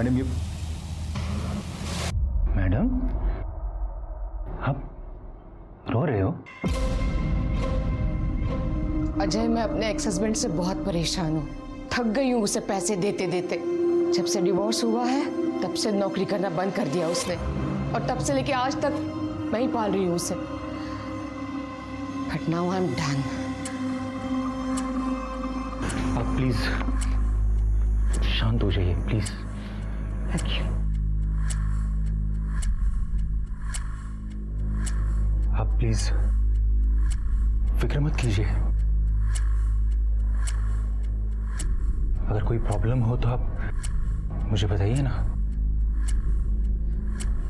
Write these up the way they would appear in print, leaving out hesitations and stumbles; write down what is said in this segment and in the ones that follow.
Madam ये madam आप रो रहे हो? अजय, मैं अपने एक्स हस्बैंड से बहुत परेशान हूँ। थक गई हूँ उसे पैसे देते देते। जब से डिवोर्स हुआ है तब से नौकरी करना बंद कर दिया उसने, और तब से लेके आज तक मैं ही पाल रही हूँ उसे। But now I am done. आप प्लीज शांत हो जाइए प्लीज। Thank you. आप प्लीज फिक्र मत कीजिए। अगर कोई प्रॉब्लम हो तो आप मुझे बताइए ना।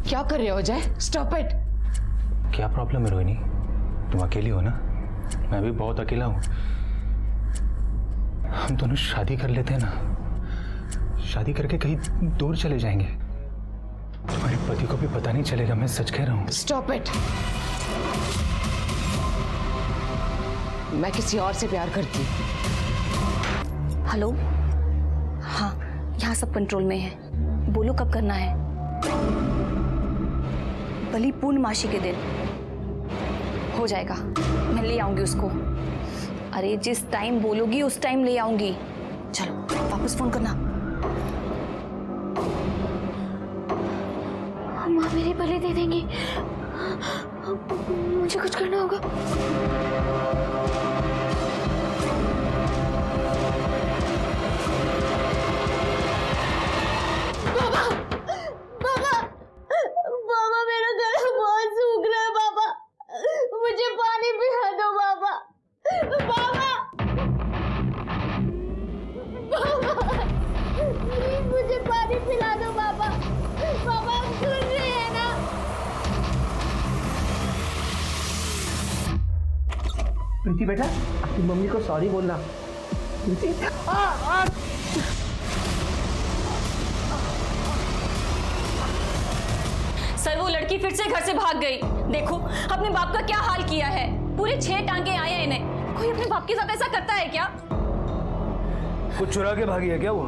क्या कर रहे हो अजय? Stop it. क्या प्रॉब्लम है रोहिणी? तुम अकेली हो ना? मैं भी बहुत अकेला हूं। हम दोनों शादी कर लेते हैं ना, शादी करके कहीं दूर चले जाएंगे। तुम्हारे पति को भी पता नहीं चलेगा, मैं सच कह रहा हूं। Stop it. मैं किसी और से प्यार करती हूँ। हेलो, हाँ यहाँ सब कंट्रोल में है। बोलो कब करना है? बलि पूर्णमासी के दिन हो जाएगा, मैं ले आऊंगी उसको। अरे जिस टाइम बोलोगी उस टाइम ले आऊंगी। चलो वापस फोन करना। माँ मेरी बलि दे देंगी, मुझे कुछ करना होगा। बाबा, बाबा, बाबा मेरा गला बहुत सूख रहा है बाबा, मुझे पानी पिला दो बाबा। बाबा, बाबा, प्लीज मुझे पानी पिला दो बाबा। बाबा आप सुन रहे हैं ना? प्रीति बेटा, अपनी मम्मी को सॉरी बोलना। प्रीति, सर वो लड़की फिर से घर से भाग गई। देखो अपने बाप का क्या हाल किया है। पूरे 6 टांगे आए हैं इन्हें। कोई अपने बाप के साथ ऐसा करता है क्या? कुछ चुरा के भागी है क्या वो?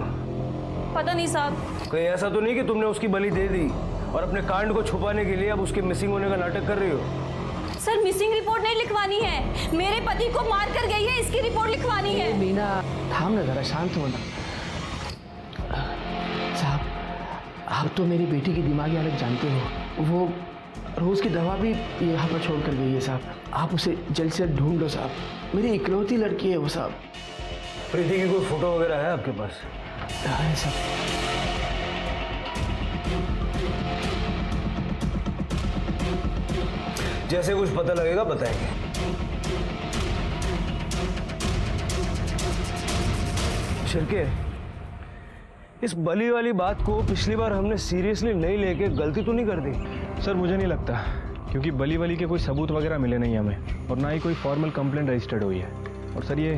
पता नहीं साहब। कहीं ऐसा तो नहीं कि तुमने उसकी बलि दे दी और अपने कांड को छुपाने के लिए अब उसके मिसिंग होने का नाटक कर रही हो? सर मिसिंग रिपोर्ट नहीं लिखवानी है, मेरे पति को मार कर गई है इसकी रिपोर्ट लिखवानी है। मीना थाम ना, जरा शांत होना। साहब, आप तो मेरी बेटी की दिमागी हालत जानते हो। वो रोज की दवा भी यहाँ पर छोड़ कर गई है साहब। आप उसे जल्द से जल्द ढूंढ लो साहब, मेरी इकलौती लड़की है वो साहब। प्रीति की कोई फोटो वगैरह है आपके पास? है साहब। जैसे कुछ पता लगेगा बताएंगे। शिरके, इस बलि वाली बात को पिछली बार हमने सीरियसली नहीं लेके गलती तो नहीं कर दी? सर मुझे नहीं लगता, क्योंकि बलि वाली के कोई सबूत वगैरह मिले नहीं हमें, और ना ही कोई फॉर्मल कंप्लेंट रजिस्टर्ड हुई है। और सर ये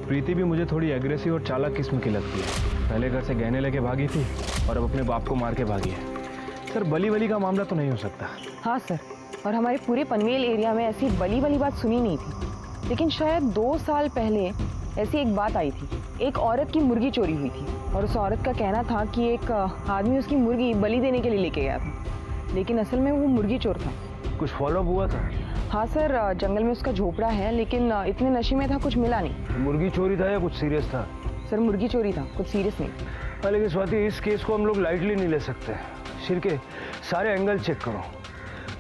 प्रीति भी मुझे थोड़ी एग्रेसिव और चालाक किस्म की लगती है। पहले घर से गहने लेके भागी थी और अब अपने बाप को मार के भागी है। सर बलि वाली का मामला तो नहीं हो सकता। हाँ सर, और हमारे पूरे पनवेल एरिया में ऐसी बली वाली बात सुनी नहीं थी। लेकिन शायद 2 साल पहले ऐसी एक बात आई थी। एक औरत की मुर्गी चोरी हुई थी और उस औरत का कहना था कि एक आदमी उसकी मुर्गी बलि देने के लिए लेके गया था, लेकिन असल में वो मुर्गी चोर था। कुछ फॉलो हुआ था? हाँ सर, जंगल में उसका झोपड़ा है, लेकिन इतने नशे में था कुछ मिला नहीं। मुर्गी चोरी था या कुछ सीरियस था? सर मुर्गी चोरी था, कुछ सीरियस नहीं। हाँ, लेकिन स्वाति इस केस को हम लोग लाइटली नहीं ले सकते। शिरके, सारे एंगल चेक करो।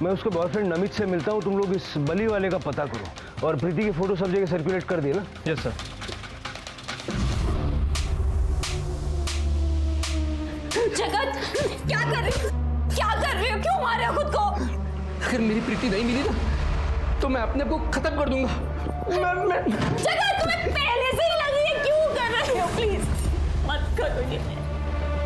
मैं उसके बॉयफ्रेंड नमित से मिलता हूँ, तुम लोग इस बलि वाले का पता करो और प्रीति की फोटो सब जगह सर्कुलेट कर दिए ना? Yes sir. जगत क्या कर रहे हो? क्या कर रहे हो? क्यों मार रहे हो खुद को? अगर मेरी प्रीति नहीं मिली ना तो मैं अपने आप को खत्म कर दूंगा। जगत तुम्हें पहले से ही लगी है, क्यों कर रहे हो? प्लीज मत करो ये।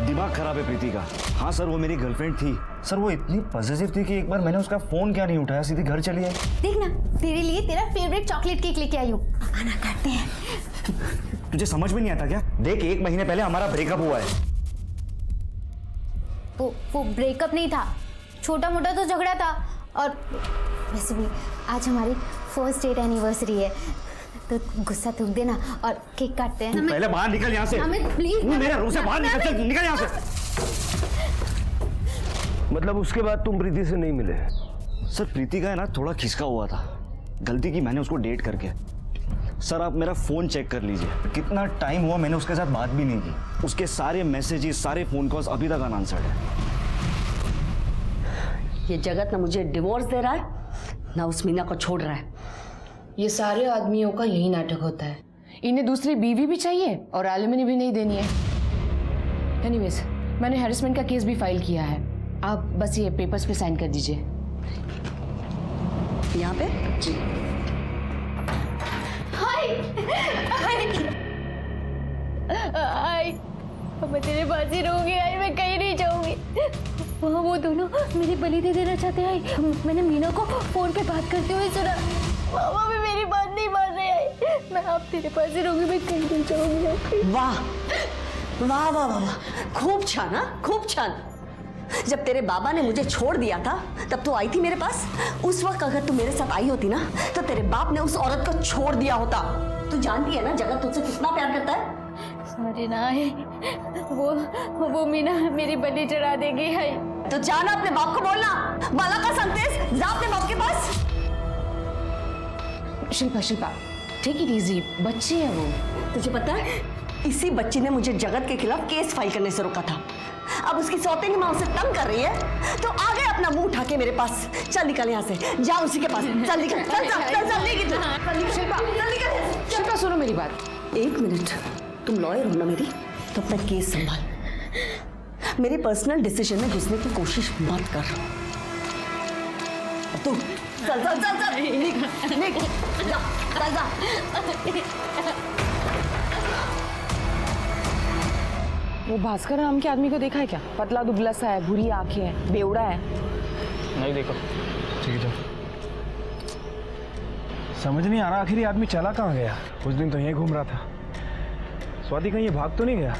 दिमाग खराब है प्रीति का। हाँ सर, वो मेरी गर्लफ्रेंड थी सर। वो इतनी पॉजिटिव थी कि एक बार मैंने उसका फोन क्या नहीं उठाया, सीधी घर चली आई। देख ना, तेरे लिए तेरा फेवरेट चॉकलेट केक लेके आई हूँ। आना करते हैं। तुझे समझ में नहीं आता क्या? देख 1 महीने पहले हमारा ब्रेकअप हुआ है। वो ब्रेकअप नहीं था, छोटा मोटा तो झगड़ा था। और वैसे भी आज हमारी फर्स्ट डेट एनिवर्सरी है, तो गुस्सा थूक देना और केक काटते हैं। तू पहले बाहर निकल यहाँ से। अमित प्लीज, मेरे रूम से बाहर निकल, निकल यहाँ से। मतलब उसके बाद तुम प्रीति से नहीं मिले? सर प्रीति का है ना थोड़ा खिसका हुआ था, गलती की मैंने उसको डेट करके। सर आप मेरा फ़ोन चेक कर लीजिए, कितना टाइम हुआ मैंने उसके साथ बात भी नहीं की। उसके सारे मैसेजेस, सारे फ़ोन कॉल्स अभी तक अनआंसर्ड है। ये जगत ना मुझे डिवोर्स दे रहा है ना उस मीना को छोड़ रहा है। ये सारे आदमियों का यही नाटक होता है, इन्हें दूसरी बीवी भी चाहिए और एलिमनी भी नहीं देनी है। एनीवेज, मैंने हैरेसमेंट का केस भी फाइल किया है, आप बस ये पेपर्स पे साइन कर दीजिए। यहाँ पे जी। आई मैं तेरे पास ही रहूंगी, आई मैं कहीं नहीं जाऊंगी। वहाँ वो दोनों मेरी बलि दे देना चाहते हैं। मैंने मीना को फोन पे बात करते हुए सुना। मामा भी मेरी बात नहीं मान रहे हैं। मैं अब तेरे पास ही रहूंगी, मैं कहीं नहीं जाऊंगी। वाह वाह वाह वाह, खूब छान, हाँ खूब छान। जब तेरे बाबा ने मुझे छोड़ दिया था तब तो आई थी मेरे पास। उस वक्त अगर तू मेरे साथ आई होती ना तो तेरे बाप ने उस औरत को छोड़ दिया होता। तू जानती है ना जगत तुझसे कितना प्यार करता है। अरे ना है, वो मीना मेरी बलि चढ़ा देगी। है तो जाना अपने बाप को बोलना, बाला का संदेश जा अपने बाप के पास। शिल्पा टेक इट इजी, बच्चे है वो। तुझे पता है इसी बच्ची ने मुझे जगत के खिलाफ केस फाइल करने से रोका था। अब उसकी सौतेली माँ उसे तंग कर रही है तो आ गए अपना मुंह उठा के मेरे पास। चल निकल यहाँ से, जा उसी के पास, चल निकल, चल चल चल चल निकल, चल निकल, चल निकल। शिल्पा सुनो मेरी बात। एक मिनट, तुम लॉयर हो ना मेरी, तो अपना केस संभाल। मेरे पर्सनल डिसीजन में घुसने की कोशिश मत कर। तू चल चल चल चल निक जा, चल जा। वो भास्कर नाम के आदमी को देखा है क्या? पतला दुबला सा है, भूरी आंखें हैं, बेवड़ा है। नहीं देखो। ठीक है, समझ नहीं आ रहा आखिर ये आदमी चला कहाँ गया। उस दिन तो यहीं घूम रहा था। स्वाति कहीं ये भाग तो नहीं गया?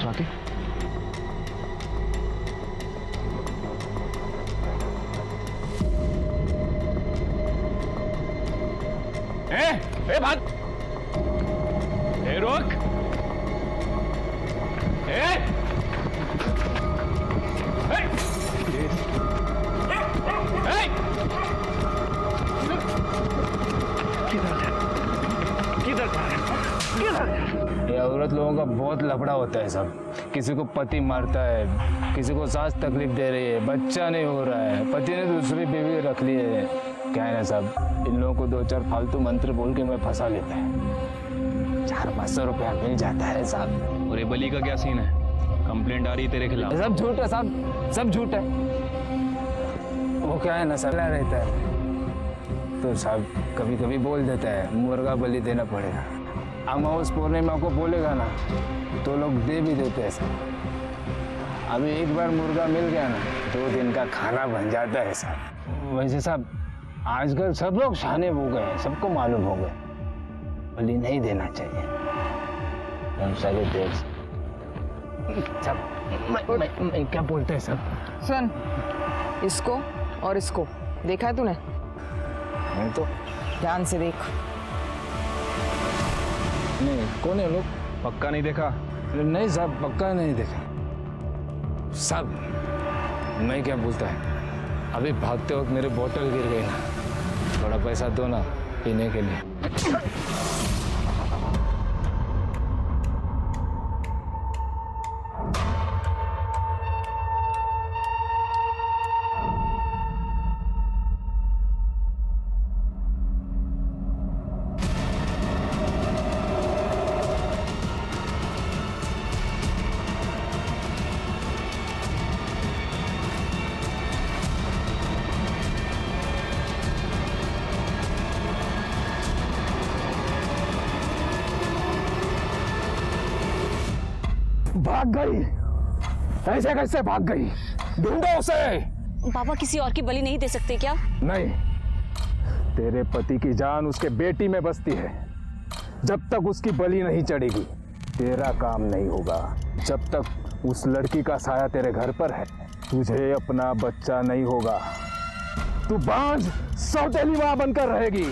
स्वाति ए भाग, ए रोक, ये औरत लोगों का बहुत लफड़ा होता है सब। किसी को पति मारता है, किसी को सास तकलीफ दे रही है, बच्चा नहीं हो रहा है, पति ने दूसरी बीवी रख ली है। क्या है ना साहब, इन लोगों को 2-4 फालतू मंत्र बोल के मैं फंसा लेता है। 400-500 रुपया मिल जाता है साहब। और ये बली का क्या सीन है? कंप्लेंट आ रही है तेरे खिलाफ? सब झूठ है साहब, सब झूठ है। वो क्या है ना सला रहता है तो साहब कभी कभी बोल देता है मुर्गा बलि देना पड़ेगा। अमावस पूर्णिमा को बोलेगा ना तो लोग दे भी देते हैं साहब। अभी एक बार मुर्गा मिल गया ना 2 दिन का खाना बन जाता है साहब। वैसे साहब आजकल सब लोग शाने हो गए हैं, सबको मालूम हो गए बलि नहीं देना चाहिए। हम सारे देख सब मैं क्या बोलते हैं सब। सुन, इसको और इसको देखा है तूने? नहीं तो ध्यान से देख। नहीं, कौन है लोग? पक्का नहीं देखा? नहीं साहब पक्का नहीं देखा साहब। मैं क्या बोलता है, अभी भागते वक्त मेरे बोतल गिर गई ना, थोड़ा पैसा दो ना पीने के लिए। भाग गई? ऐसे कैसे भाग गई? ढूंढो उसे। पापा किसी और की बलि नहीं दे सकते क्या? नहीं, तेरे पति की जान उसके बेटी में बसती है। जब तक उसकी बलि नहीं चढ़ेगी तेरा काम नहीं होगा। जब तक उस लड़की का साया तेरे घर पर है तुझे अपना बच्चा नहीं होगा। तू बांझ सौतेली मां बनकर रहेगी।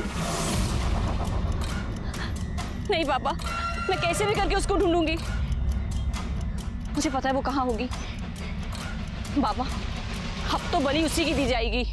नहीं पापा, मैं कैसे भी करके उसको ढूंढूंगी। मुझे पता है वो कहाँ होगी। बाबा, अब तो बलि उसी की दी जाएगी।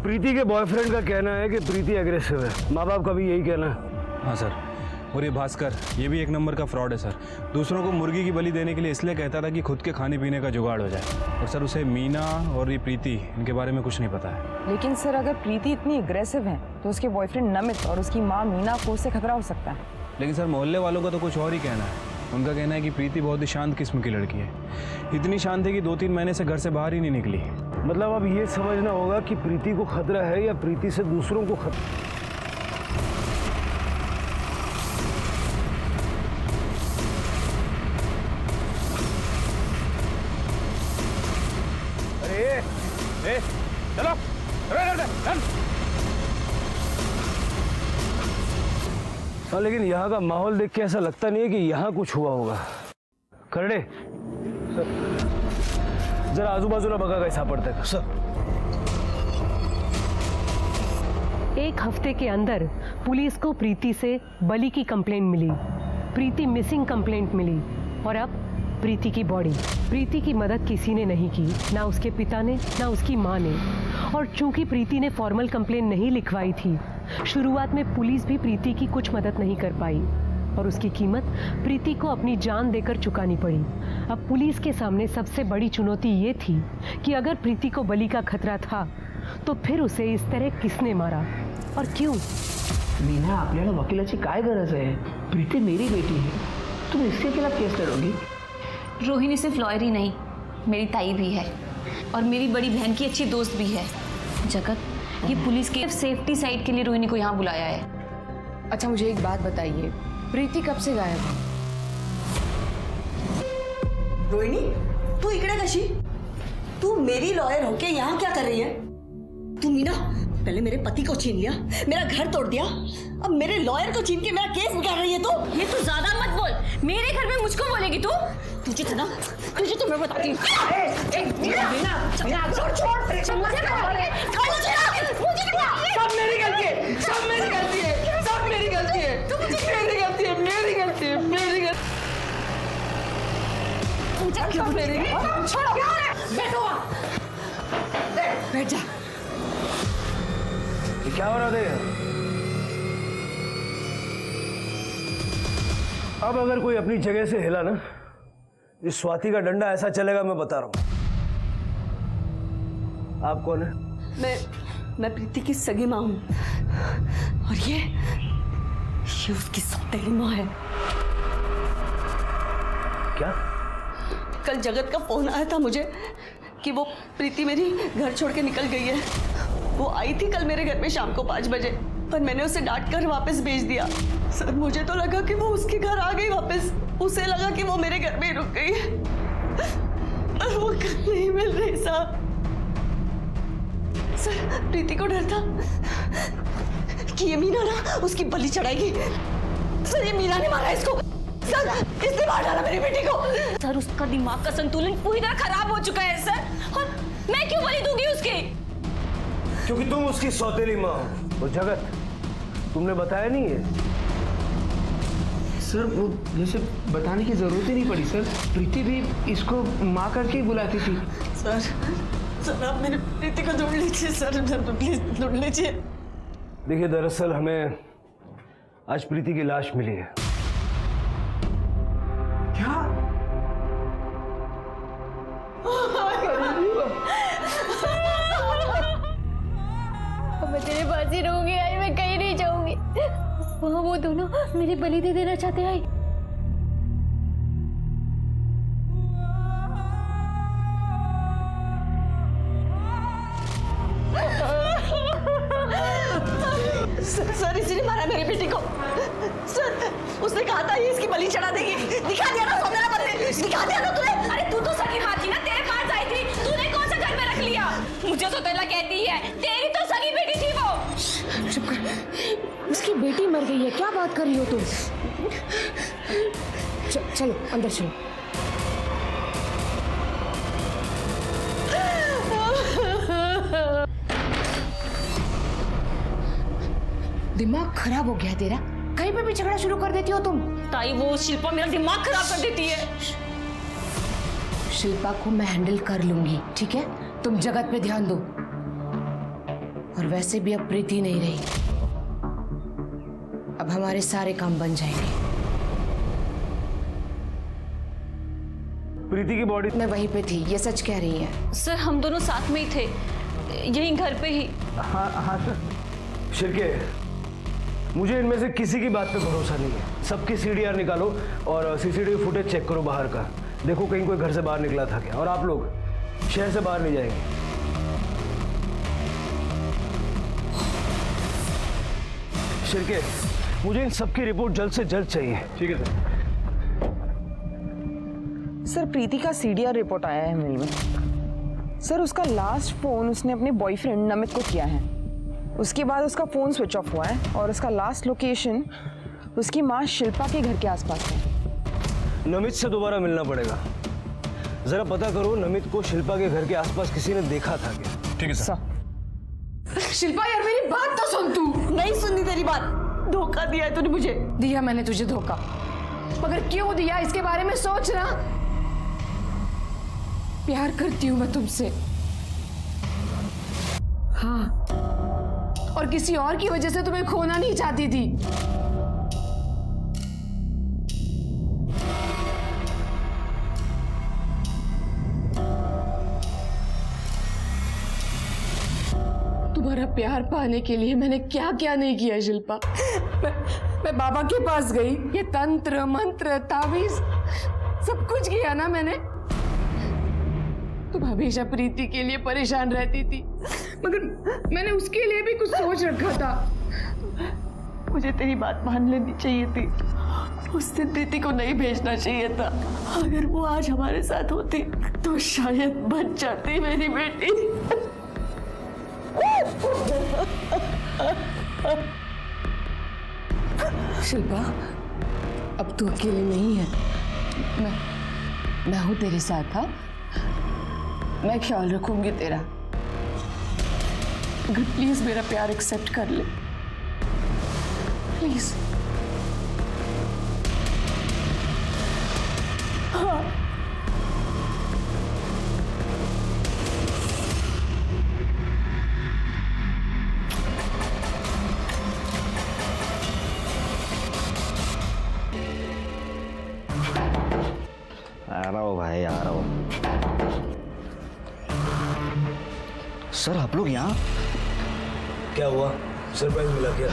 प्रीति के बॉयफ्रेंड का कहना है कि प्रीति एग्रेसिव है। माँ बाप का भी यही कहना है। हाँ सर, और ये भास्कर, ये भी एक नंबर का फ्रॉड है सर। दूसरों को मुर्गी की बलि देने के लिए इसलिए कहता था कि खुद के खाने पीने का जुगाड़ हो जाए। और सर उसे मीना और ये प्रीति, इनके बारे में कुछ नहीं पता है। लेकिन सर अगर प्रीति इतनी अग्रेसिव है तो उसके बॉयफ्रेंड नमित और उसकी माँ मीना को उससे खतरा हो सकता है। लेकिन सर मोहल्ले वालों का तो कुछ और ही कहना है। उनका कहना है कि प्रीति बहुत ही शांत किस्म की लड़की है। इतनी शांत है कि 2-3 महीने से घर से बाहर ही नहीं निकली। मतलब अब ये समझना होगा कि प्रीति को खतरा है या प्रीति से दूसरों को खतरा। अरे चलो हाँ, लेकिन यहाँ का माहौल देख के ऐसा लगता नहीं है कि यहाँ कुछ हुआ होगा। खरड़े जरा आजूबाजूला बघा काय सापडतंय का सर। एक हफ्ते के अंदर पुलिस को प्रीति से बलि की कंप्लेंट मिली, प्रीति मिसिंग कंप्लेंट मिली और अब प्रीति की बॉडी। प्रीति की मदद किसी ने नहीं की, ना उसके पिता ने ना उसकी माँ ने। और चूंकि प्रीति ने फॉर्मल कंप्लेंट नहीं लिखवाई थी, शुरुआत में पुलिस भी प्रीति की कुछ मदद नहीं कर पाई और उसकी कीमत प्रीति को अपनी जान देकर चुकानी पड़ी। अब पुलिस के सामने सबसे बड़ी चुनौती ये थी कि अगर प्रीति को बलि का खतरा था तो फिर उसे इस तरह किसने मारा और क्यों? मीना, आपल्याला वकिलाची काय गरज आहे? प्रीति मेरी बेटी है, तुम इसके खिलाफ केस लड़ोगी? रोहिणी सिर्फ लॉयर ही नहीं, मेरी ताई भी है और मेरी बड़ी बहन की अच्छी दोस्त भी है। जगत, ये पुलिस के सेफ्टी साइड के लिए रोहिणी को यहाँ बुलाया है। अच्छा मुझे एक बात बताइए, प्रीति कब से गायब है? रोहिणी, तू इकडे कशी? तू मेरी लॉयर होके यहाँ क्या कर रही है? तू मीना, पहले मेरे पति को छीन लिया, मेरा घर तोड़ दिया, अब मेरे लॉयर को छीन के मेरा केस बिगाड़ रही है तू। ये तू ज्यादा मत बोल, मेरे घर में मुझको बोलेगी तू? तुझे तो ना, तुझे तो मैं बताती हूँ। सब मेरी गलती है, सब मेरी गलती है, सब मेरी गलती है, मेरी गलती है, मेरी गलती है, मेरी गलती। क्यों मेरी? छोड़ो, बैठो, बैठ जा। ये क्या हो रहा था? अब अगर कोई अपनी जगह से हिला ना, इस स्वाति का डंडा ऐसा चलेगा, मैं बता रहा हूं। आप कौन है? मैं प्रीति की सगी माँ हूं और ये उसकी सौतेली माँ है। क्या? कल जगत का फोन आया था मुझे कि वो प्रीति मेरी घर छोड़ के निकल गई है। वो आई थी कल मेरे घर में शाम को 5 बजे, पर मैंने उसे डांट कर वापस भेज दिया। सर मुझे तो लगा कि वो उसके घर आ गई वापस, उसे लगा कि वो मेरे घर में ही रुक गई है, पर वो कल नहीं मिल रही साहब। सर प्रीति को डर था कि ये मीना ना उसकी बलि चढ़ाएगी। सर ये मीना ने मारा इसको, सर इसने मार डाला मेरी बेटी को। सर उसका दिमाग का संतुलन पूरी तरह खराब हो चुका है सर, और मैं क्यों बलि दूंगी उसके? क्योंकि तुम उसकी सौतेली माँ हो। वो जगत, तुमने बताया नहीं है? सर वो जैसे बताने की जरूरत ही नहीं पड़ी सर, प्रीति भी इसको माँ करके ही बुलाती थी। सर आप मेरी प्रीति को ढूंढ लीजिए सर, प्लीज ढूंढ लीजिए। देखिए दरअसल हमें आज प्रीति की लाश मिली है। क्या? मैं तेरे पास ही रहूंगी यार, मैं कहीं नहीं जाऊंगी। वहाँ वो दोनों मेरी बलि दे देना चाहते हैं। सर इसी ने मारा मेरी बेटी को। सर उसने कहा था ये इसकी बलि चढ़ा देगी। दिखा दिया ना मेरा बदले, दिखा दिया ना तूने। अरे तू तो सगी माँ थी ना, तेरे पास आई थी, तूने कौन सा घर में रख लिया? मुझे तो तला कहती है, तेरी तो सगी बेटी थी वो। चुप कर, उसकी बेटी मर गई है, क्या बात कर रही हो तुम? चलो अंदर चलो। दिमाग खराब हो गया तेरा, कहीं पे भी झगड़ा शुरू कर देती हो तुम। ताई वो शिल्पा मेरा दिमाग खराब कर देती है। शिल्पा को मैं हैंडल कर लूंगी, ठीक है? तुम जगत पे ध्यान दो। और वैसे भी अब प्रीति नहीं रही, अब हमारे सारे काम बन जाएंगे। प्रीति की बॉडी मैं वहीं पे थी, ये सच कह रही है। सर हम दोनों साथ में ही थे, यहीं घर पे ही। हाँ सर। शिर्के, मुझे इनमें से किसी की बात पे भरोसा नहीं है। सबकी सीडीआर निकालो और सीसीटीवी फुटेज चेक करो बाहर का। देखो कहीं कोई घर से बाहर निकला था क्या। और आप लोग शहर से बाहर नहीं जाएंगे। शिर्के, मुझे इन सबकी रिपोर्ट जल्द से जल्द चाहिए। ठीक है सर। सर प्रीति का सीडीआर रिपोर्ट आया है मेल में। सर उसका लास्ट फोन उसने अपने बॉयफ्रेंड नमित को किया है, उसके बाद उसका फोन स्विच ऑफ हुआ है और उसका लास्ट लोकेशन उसकी माँ शिल्पा के घर के आसपास है। नमित से दोबारा मिलना पड़ेगा। जरा पता करो नमित को शिल्पा के घर के आसपास किसी ने देखा था क्या। ठीक है सर। शिल्पा यार मेरी बात तो सुन तू। नहीं सुननी तेरी बात। धोखा दिया है तूने मुझे। दिया मैंने तुझे धोखा, मगर क्यों दिया इसके बारे में सोच ना। प्यार करती हूं मैं तुमसे, हाँ, और किसी और की वजह से तुम्हें खोना नहीं चाहती थी। तुम्हारा प्यार पाने के लिए मैंने क्या क्या नहीं किया शिल्पा। मैं बाबा के पास गई, ये तंत्र मंत्र तावीज सब कुछ किया ना मैंने। तुम हमेशा प्रीति के लिए परेशान रहती थी, मगर मैंने उसके लिए भी कुछ सोच रखा था। मुझे तेरी बात मान लेनी चाहिए थी, उस दिन प्रीति को नहीं भेजना चाहिए था। अगर वो आज हमारे साथ होती तो शायद बच जाती मेरी बेटी। शिल्पा, अब तू अकेली नहीं है, मैं हूं तेरे साथ। हाँ, मैं ख्याल रखूंगी तेरा। अगर प्लीज मेरा प्यार एक्सेप्ट कर ले, प्लीज। हाँ। आ रहा हो भाई, आ रहा हो। सर आप लोग यहाँ? क्या हुआ? सरप्राइज मिला क्या?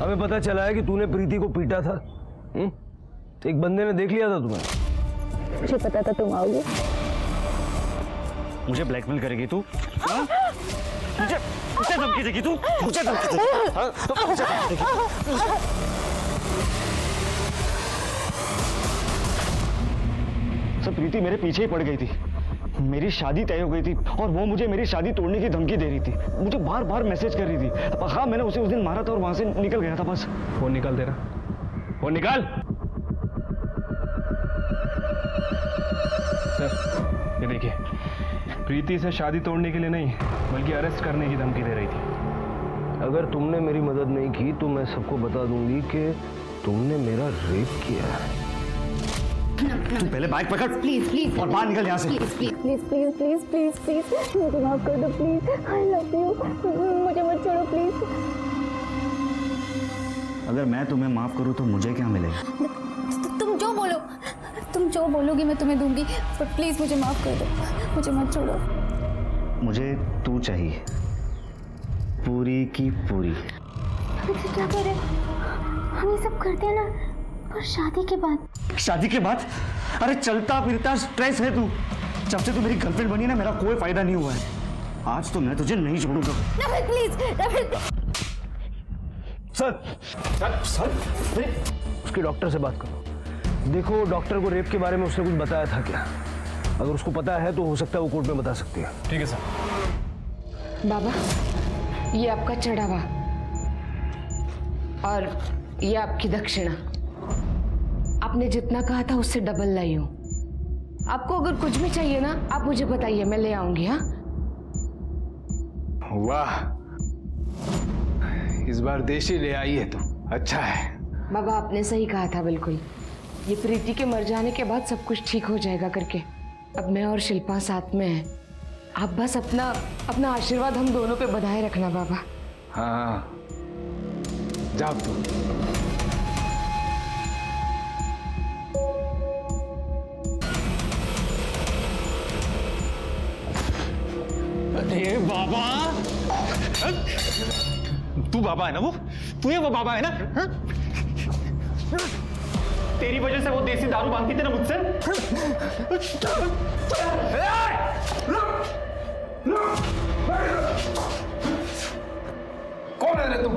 हमें पता चला है कि तूने प्रीति को पीटा था। एक बंदे ने देख लिया था तुम्हें। मुझे पता था तुम आओगे। मुझे ब्लैकमेल करेगी तू? हाँ? मुझे धमकी देगी तू? मुझे धमकी देगी? हाँ? मुझे धमकी देगी? सर प्रीति मेरे पीछे ही पड़ गई थी, मेरी शादी तय हो गई थी और वो मुझे मेरी शादी तोड़ने की धमकी दे रही थी। मुझे बार बार मैसेज कर रही थी। हाँ मैंने उसे उस दिन मारा था और वहां से निकल गया था बस। फोन निकाल तेरा, फोन निकाल। सर ये देखिए, प्रीति से शादी तोड़ने के लिए नहीं बल्कि अरेस्ट करने की धमकी दे रही थी। अगर तुमने मेरी मदद नहीं की तो मैं सबको बता दूंगी कि तुमने मेरा रेप किया है। तू पहले बाइक पकड़ प्लीज प्लीज और बाहर निकल यहाँ से। Please please please please please please please मुझे माफ कर दो प्लीज। आई लव यू, मुझे मत छोड़ो प्लीज। अगर मैं तुम्हें माफ करूँ तो मुझे क्या मिलेगा? तुम जो बोलोगी मैं तुम्हें दूंगी, पर प्लीज मुझे माफ कर दो, मुझे मत छोड़ो। मुझे तू चाहिए, पूरी की पूरी। अभी तो क्या कर रहे? हम ये सब करते हैं ना, पर शादी के बाद। शादी के बाद? अरे चलता फिरता स्ट्रेस है तू। जब से तू मेरी गर्लफ्रेंड बनी ना, मेरा कोई फायदा नहीं हुआ है। आज तो मैं तुझे नहीं छोड़ूंगा। नफरत प्लीज, नफरत। सर उसके डॉक्टर से बात करो। देखो डॉक्टर को रेप के बारे में उसने कुछ बताया था क्या? अगर उसको पता है तो हो सकता है वो कोर्ट में बता सकती है। ठीक है सर। बाबा, ये आपका चढ़ावा, और ये आपकी दक्षिणा। आपने जितना कहा था उससे डबल लाई हूं। आपको अगर कुछ भी चाहिए ना, आप मुझे बताइए, मैं ले आऊंगी। हाँ, वाह, इस बार देशी ले आई है तो अच्छा है। बाबा आपने सही कहा था, बिल्कुल। ये प्रीति के मर जाने के बाद सब कुछ ठीक हो जाएगा करके। अब मैं और शिल्पा साथ में हैं। आप बस अपना आशीर्वाद हम दोनों पे बधाए रखना बाबा। हाँ, जाओ तुम। अरे बाबा, तू बाबा है ना? तू ये वो बाबा है ना? हा? तेरी वजह से वो देसी दारू मांगती थी ना मुझसे। कौन है रे तुम?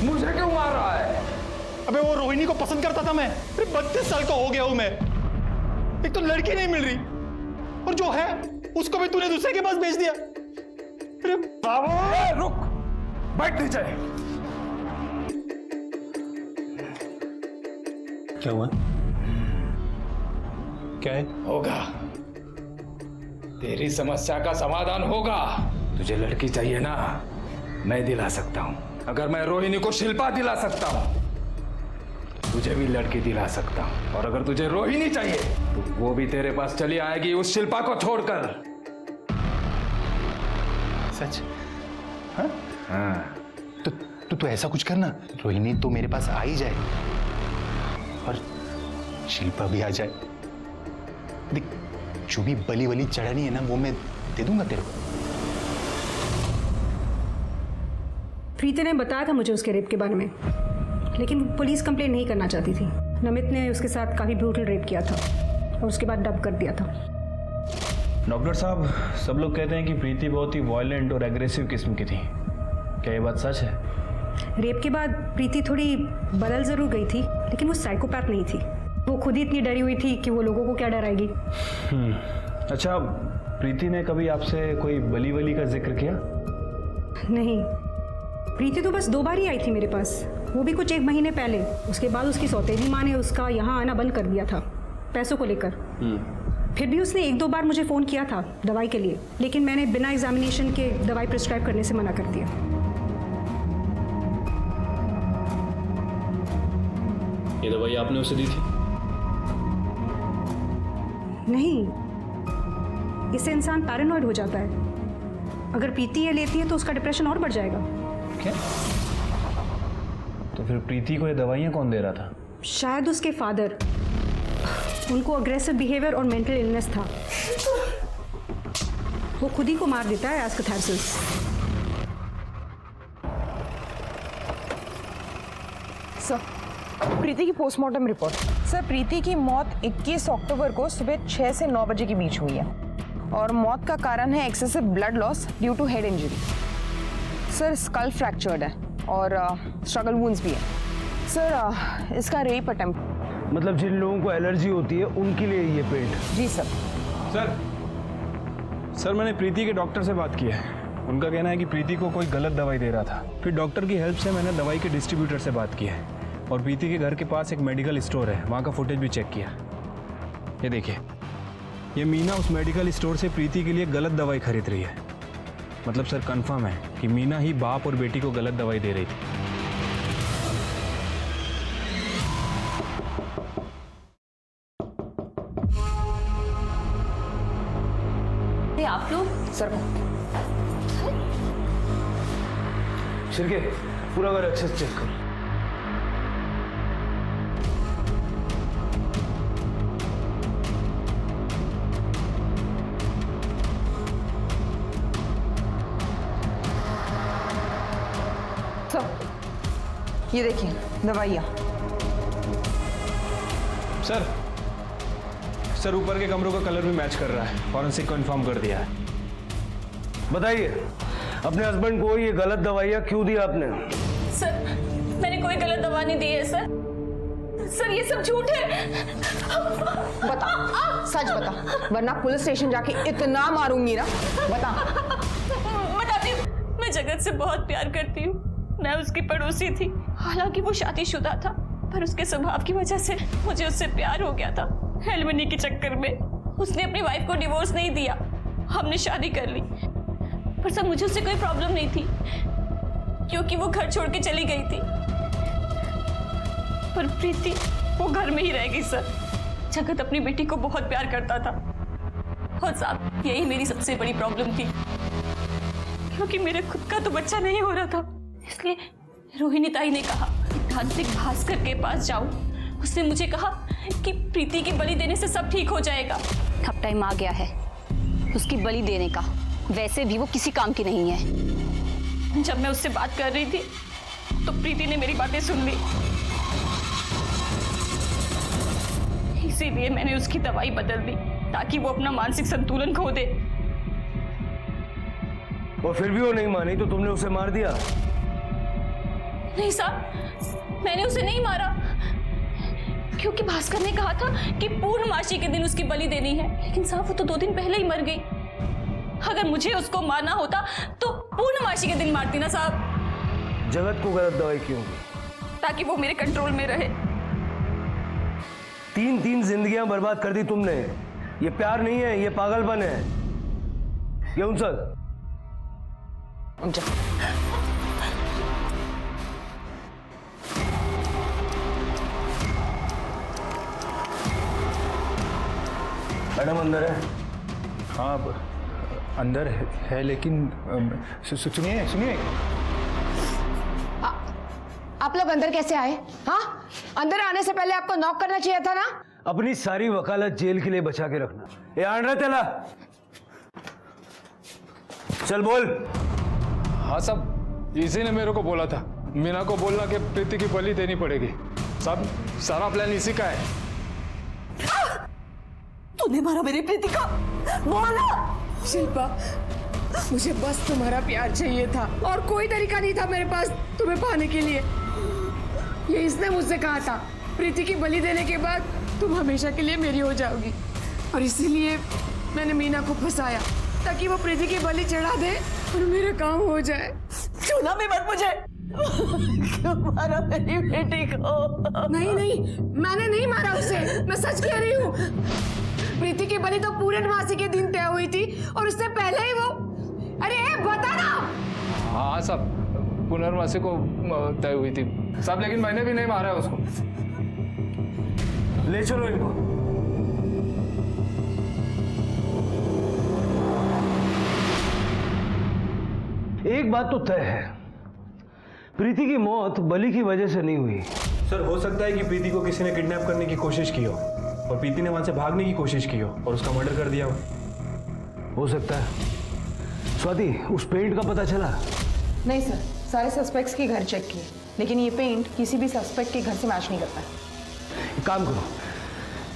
मुझे क्यों मार रहा है? अबे वो रोहिणी को पसंद करता था मैं। 32 साल का हो गया हूं मैं। एक तो लड़की नहीं मिल रही, और जो है उसको भी तूने दूसरे के पास भेज दिया। अरे बाबा रुक, बैठ नीचे। क्या हुआ? क्या है? होगा, तेरी समस्या का समाधान होगा। तुझे लड़की चाहिए ना, मैं दिला सकता हूं। अगर मैं रोहिणी को शिल्पा दिला सकता हूं, तुझे भी लड़की दिला सकता हूं। और अगर तुझे रोहिणी चाहिए तो वो भी तेरे पास चली आएगी, उस शिल्पा को छोड़कर। सच? हाँ? हाँ। तो ऐसा कुछ करना, रोहिणी तो मेरे पास आ ही जाए और शिल्पा भी आ जाए। देख, जो भी बली वली चढ़ानी है ना, वो मैं दे दूंगा तेरे को। प्रीति ने बताया था मुझे उसके रेप के बारे में, लेकिन पुलिस कंप्लेंट नहीं करना चाहती थी। नमित ने उसके साथ काफ़ी ब्रूटल रेप किया था और उसके बाद डब कर दिया था। डॉक्टर साहब, सब लोग कहते हैं कि प्रीति बहुत ही वायलेंट और एग्रेसिव किस्म की थी। क्या ये बात सच है? रेप के बाद प्रीति थोड़ी बदल ज़रूर गई थी, लेकिन वो साइकोपैथ नहीं थी। वो खुद ही इतनी डरी हुई थी कि वो लोगों को क्या डराएगी। अच्छा, प्रीति ने कभी आपसे कोई बली वली का जिक्र किया? नहीं, प्रीति तो बस 2 बार ही आई थी मेरे पास, वो भी कुछ 1 महीने पहले। उसके बाद उसकी सौतेली माँ ने उसका यहाँ आना बंद कर दिया था पैसों को लेकर। फिर भी उसने 1-2 बार मुझे फ़ोन किया था दवाई के लिए, लेकिन मैंने बिना एग्जामिनेशन के दवाई प्रिस्क्राइब करने से मना कर दिया। ये दवाई आपने उसे दी थी? नहीं, इससे इंसान पैरानॉइड हो जाता है। अगर प्रीति ये लेती है तो उसका डिप्रेशन और बढ़ जाएगा। क्या? तो फिर प्रीति को ये दवाइयाँ कौन दे रहा था? शायद उसके फादर। उनको अग्रेसिव बिहेवियर और मेंटल इलनेस था। वो खुद ही को मार देता है एज कैथारसिस। सर, प्रीति की पोस्टमार्टम रिपोर्ट। सर, प्रीति की मौत 21 अक्टूबर को सुबह 6 से 9 बजे के बीच हुई है और मौत का कारण है excessive blood loss due to head injury. Sir, skull fractured है और स्ट्रगल वुंड्स भी है। सर, इसका रेप अटेम्प्ट। मतलब जिन लोगों को एलर्जी होती है उनके लिए ये पेंट? जी सर। सर, मैंने प्रीति के डॉक्टर से बात की है। उनका कहना है कि प्रीति को कोई गलत दवाई दे रहा था। फिर डॉक्टर की हेल्प से मैंने दवाई के डिस्ट्रीब्यूटर से बात की है और प्रीति के घर के पास एक मेडिकल स्टोर है, वहाँ का फुटेज भी चेक किया। ये देखिए, ये मीना उस मेडिकल स्टोर से प्रीति के लिए गलत दवाई खरीद रही है। मतलब सर, कंफर्म है कि मीना ही बाप और बेटी को गलत दवाई दे रही थी। आप लोग? सर, शिरके, पूरा घर अच्छे से चेक कर। सर, ये देखिए दवाइयाँ। सर, ऊपर के कमरों का कलर भी मैच कर रहा है। फॉरेंसिक को इन्फॉर्म कर दिया है। बताइए, अपने हस्बैंड को ये गलत दवाइयाँ क्यों दी आपने? सर, मैंने कोई गलत दवा नहीं दी है सर। सर, ये सब झूठ है। बता, सच बता, वरना पुलिस स्टेशन जाके इतना मारूंगी ना। बता। बताती हूँ, मैं जगत से बहुत प्यार करती हूँ। मैं उसकी पड़ोसी थी। हालांकि वो शादीशुदा था, पर उसके स्वभाव की वजह से मुझे उससे प्यार हो गया था। एलिमनी के चक्कर में उसने अपनी वाइफ को डिवोर्स नहीं दिया, हमने शादी कर ली। पर सर मुझे उससे कोई प्रॉब्लम नहीं थी, क्योंकि वो घर छोड़ के चली गई थी। पर प्रीति वो घर में ही रह गई सर। जगत अपनी बेटी को बहुत प्यार करता था, और साहब यही मेरी सबसे बड़ी प्रॉब्लम थी, क्योंकि मेरे खुद का तो बच्चा नहीं हो रहा था। इसलिए रोहिणी ताई ने कहा कि तांत्रिक भास्कर के पास जाऊं। उसने मुझे कहा कि प्रीति की बलि देने से सब ठीक हो जाएगा। अब टाइम आ गया है उसकी बलि देने का। वैसे भी वो किसी काम की नहीं है। जब मैं उससे बात कर रही थी तो प्रीति ने मेरी बातें सुन ली, इसीलिए मैंने उसकी दवाई बदल दी ताकि वो अपना मानसिक संतुलन खो दे। और फिर भी वो नहीं मानी तो तुमने उसे मार दिया? नहीं साहब, मैंने उसे नहीं मारा, क्योंकि भास्कर ने कहा था कि पूर्णमासी के दिन उसकी बलि देनी है। लेकिन साहब वो तो 2 दिन पहले ही मर गई। अगर मुझे उसको मारना होता तो पूर्णमासी के दिन मारती ना साहब। जगत को गलत दवाई क्यों? ताकि वो मेरे कंट्रोल में रहे। 3 जिंदगियां बर्बाद कर दी तुमने। ये प्यार नहीं है, ये पागलपन है। ये उनसर मैडम अंदर है? हाँ अंदर है, लेकिन सुनिए सुनिए। आप लोग अंदर कैसे आए? हाँ, अंदर आने से पहले आपको नॉक करना चाहिए था ना। अपनी सारी वकालत जेल के लिए बचा के रखना। ये आन रहा तेला, चल बोल। हाँ साहब, इसी ने मेरे को बोला था, मीना को बोलना कि प्रीति की बलि देनी पड़ेगी। साहब सारा प्लान इसी का है। तूने मारा मेरी प्रीति का? बोला। शिल्पा, मुझे बस तुम्हारा प्यार चाहिए था और कोई तरीका नहीं था मेरे पास तुम्हें पाने के लिए। ये इसने मुझसे कहा था, प्रीति की बलि देने के बाद तुम हमेशा के लिए मेरी हो जाओगी, और इसीलिए मैंने मीना को फंसाया ताकि वो प्रीति की बलि चढ़ा दे और मेरा काम हो जाए। चुना भी मत मुझे। क्यों मारा मेरी बेटी को? नहीं नहीं, मैंने नहीं मारा उसे, मैं सच कह रही हूँ। प्रीति की बलि तो पूर्णमासी के दिन तय हुई थी और उससे पहले ही वो। अरे बता ना। हाँ साहब, पुनर्वासी को तय हुई थी साहब, लेकिन मैंने भी नहीं मारा है उसको। ले चलो इनको। एक बात तो तय है, प्रीति की मौत बलि की वजह से नहीं हुई। सर हो सकता है कि प्रीति को किसी ने किडनैप करने की कोशिश की हो और प्रीति ने वहां से भागने की कोशिश की हो और उसका मर्डर कर दिया हो सकता है। स्वाति, उस पेंट का पता चला? नहीं सर, सारे सस्पेक्ट्स के घर चेक किए, लेकिन ये पेंट किसी भी सस्पेक्ट के घर से मैच नहीं करता है। एक काम करो,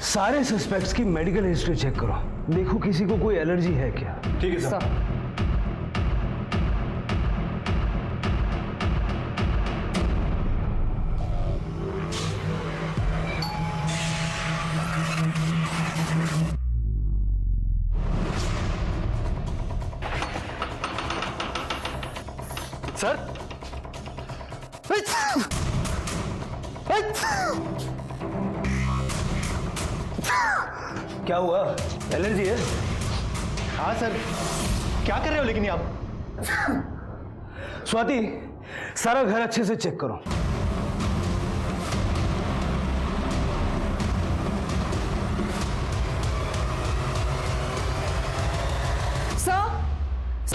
सारे सस्पेक्ट्स की मेडिकल हिस्ट्री चेक करो, देखो किसी को कोई एलर्जी है क्या। ठीक है सर। सर, क्या हुआ? एलर्जी है? हाँ सर। क्या कर रहे हो लेकिन आप? स्वाति, सारा घर अच्छे से चेक करो।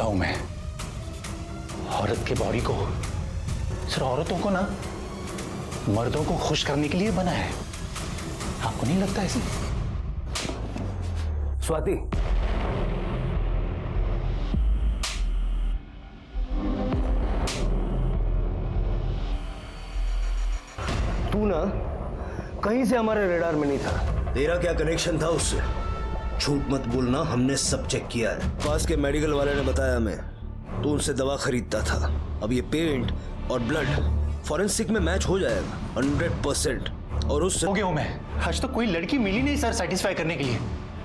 बताऊं मैं, औरत के बॉडी को सिर्फ औरतों को ना मर्दों को खुश करने के लिए बना है। आपको नहीं लगता ऐसे? स्वाति, तू ना कहीं से हमारे रेडार में नहीं था। तेरा क्या कनेक्शन था उससे? झूठ मत बोलना, हमने सब चेक किया है। पास के मेडिकल वाले ने बताया मैं, तू उनसे दवा खरीदता था। अब ये पेंट और ब्लड फॉरेंसिक में मैच हो जाएगा 100%। और उससे हो गया हूं मैं। आज तो कोई लड़की मिली नहीं सर सेटिस्फाई करने के लिए।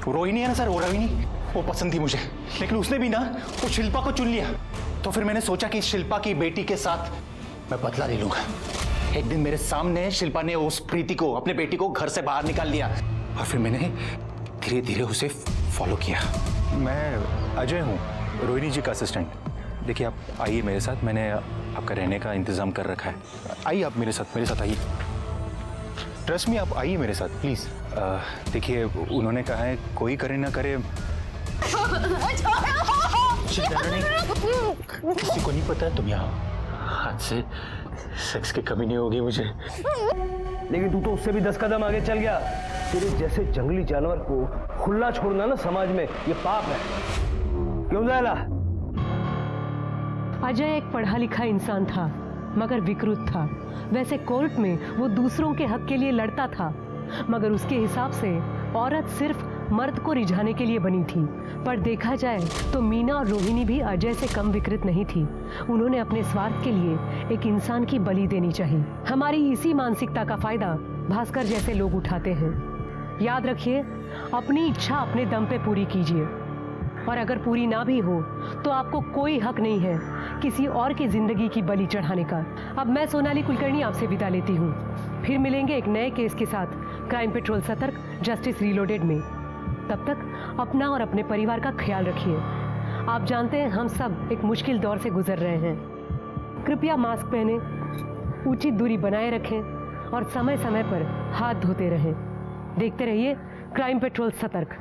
वो रोहिणी है ना सर, वो रोहिणी, वो पसंद थी मुझे, लेकिन उसने भी ना वो शिल्पा को चुन लिया। तो फिर मैंने सोचा कि शिल्पा की बेटी के साथ मैं बदला ले लूंगा। एक दिन मेरे सामने शिल्पा ने उस प्रीति को, अपने बेटी को घर से बाहर निकाल लिया और फिर मैंने धीरे धीरे उसे फॉलो किया। मैं अजय हूँ, रोहिणी जी का असिस्टेंट। देखिए आप आइए मेरे साथ, मैंने आपका रहने का इंतजाम कर रखा है। आइए आप मेरे साथ आइए। ट्रस्ट मी, आप आइए मेरे साथ प्लीज। देखिए उन्होंने कहा है कोई करे ना करे, किसी को नहीं पता तुम यहाँ। आज से सेक्स की कमी नहीं होगी मुझे। लेकिन तू तो उससे भी 10 कदम आगे चल गया। तेरे जैसे जंगली जानवर को खुला छोड़ना ना समाज में ये पाप है। क्यों जायला? अजय एक पढ़ा लिखा इंसान था मगर विकृत था। वैसे कोर्ट में वो दूसरों के हक के लिए लड़ता था, मगर उसके हिसाब से औरत सिर्फ मर्द को रिझाने के लिए बनी थी। पर देखा जाए तो मीना और रोहिणी भी अजय से कम विकृत नहीं थी। उन्होंने अपने स्वार्थ के लिए एक इंसान की बलि देनी चाहिए। हमारी इसी मानसिकता का फायदा भास्कर जैसे लोग उठाते हैं। याद रखिए, अपनी इच्छा अपने दम पे पूरी कीजिए, और अगर पूरी ना भी हो तो आपको कोई हक नहीं है किसी और की जिंदगी की बलि चढ़ाने का। अब मैं सोनाली कुलकर्णी आपसे विदा लेती हूँ। फिर मिलेंगे एक नए केस के साथ क्राइम पेट्रोल सतर्क जस्टिस रीलोडेड में। तब तक अपना और अपने परिवार का ख्याल रखिए। आप जानते हैं हम सब एक मुश्किल दौर से गुजर रहे हैं। कृपया मास्क पहने, उचित दूरी बनाए रखें और समय समय पर हाथ धोते रहें। देखते रहिए क्राइम पेट्रोल सतर्क।